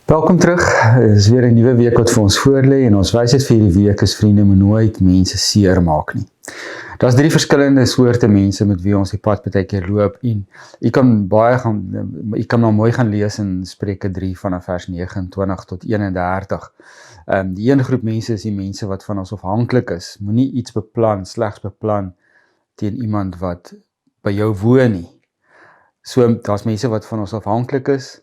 Welkom terug, dit is weer 'n nuwe week wat vir ons voorlê en ons wysheid vir hierdie week is vriende moet nooit mense seer maak nie. Daar's 3 verskillende soorte mense met wie ons die pad baie keer loop en jy kan nou mooi gaan lees in Spreuke 3 vanaf vers 29 tot 31. Die een groep mense is die mense wat van ons afhanklik is, moenie iets slegs beplan teen iemand wat by jou woon nie. So, daar's mense wat van ons afhanklik is,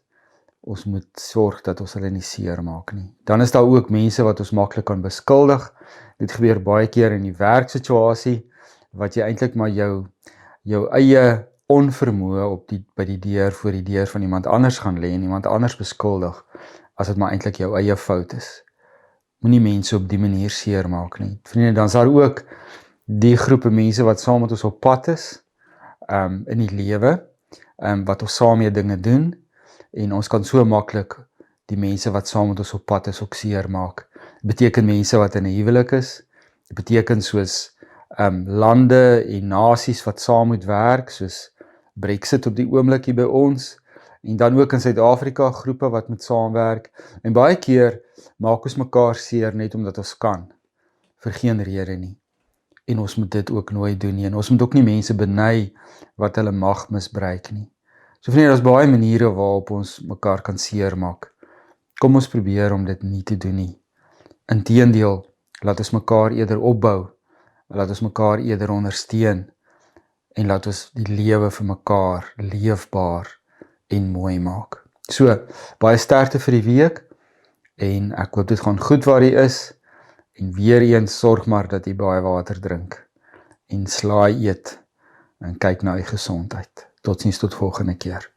ons moet sorg dat ons hulle nie seer maak nie. Dan is daar ook mense wat ons maklik kan beskuldig. Dit gebeur baie keer in die werksituasie, wat jy eintlik maar jou eie onvermoë by die deur voor die deur van iemand anders gaan lê en iemand anders beskuldig, as dit maar eintlik jou eie fout is. Moenie mense op die manier seer maak nie. Vriende, dan is daar ook die groepe mense wat saam met ons op pad is, in die lewe, wat ons saam mee dinge doen, en ons kan so maklik die mense wat saam met ons op pad is ook seer maak. Dit beteken mense wat in 'n huwelik is, dit beteken soos lande en nasies wat saam moet werk, soos Brexit op die oomblik hier by ons, en dan ook in Suid-Afrika groepe wat moet saamwerk, en baie keer maak ons mekaar seer net omdat ons kan, vir geen rede nie. En ons moet dit ook nooit doen nie, en ons moet ook nie mense beny wat hulle mag misbruik nie. So vriende, daar's baie maniere waarop ons mekaar kan seermaak. Kom ons probeer om dit nie te doen nie. Inteendeel, laat ons mekaar eerder opbou, laat ons mekaar eerder ondersteun, en laat ons die lewe vir mekaar leefbaar en mooi maak. So, baie sterkte vir die week, en ek hoop dit gaan goed waar jy is, en weer eens sorg maar dat jy baie water drink, en slaai eet, en kyk na jou gesondheid. Totsiens tot volgende keer.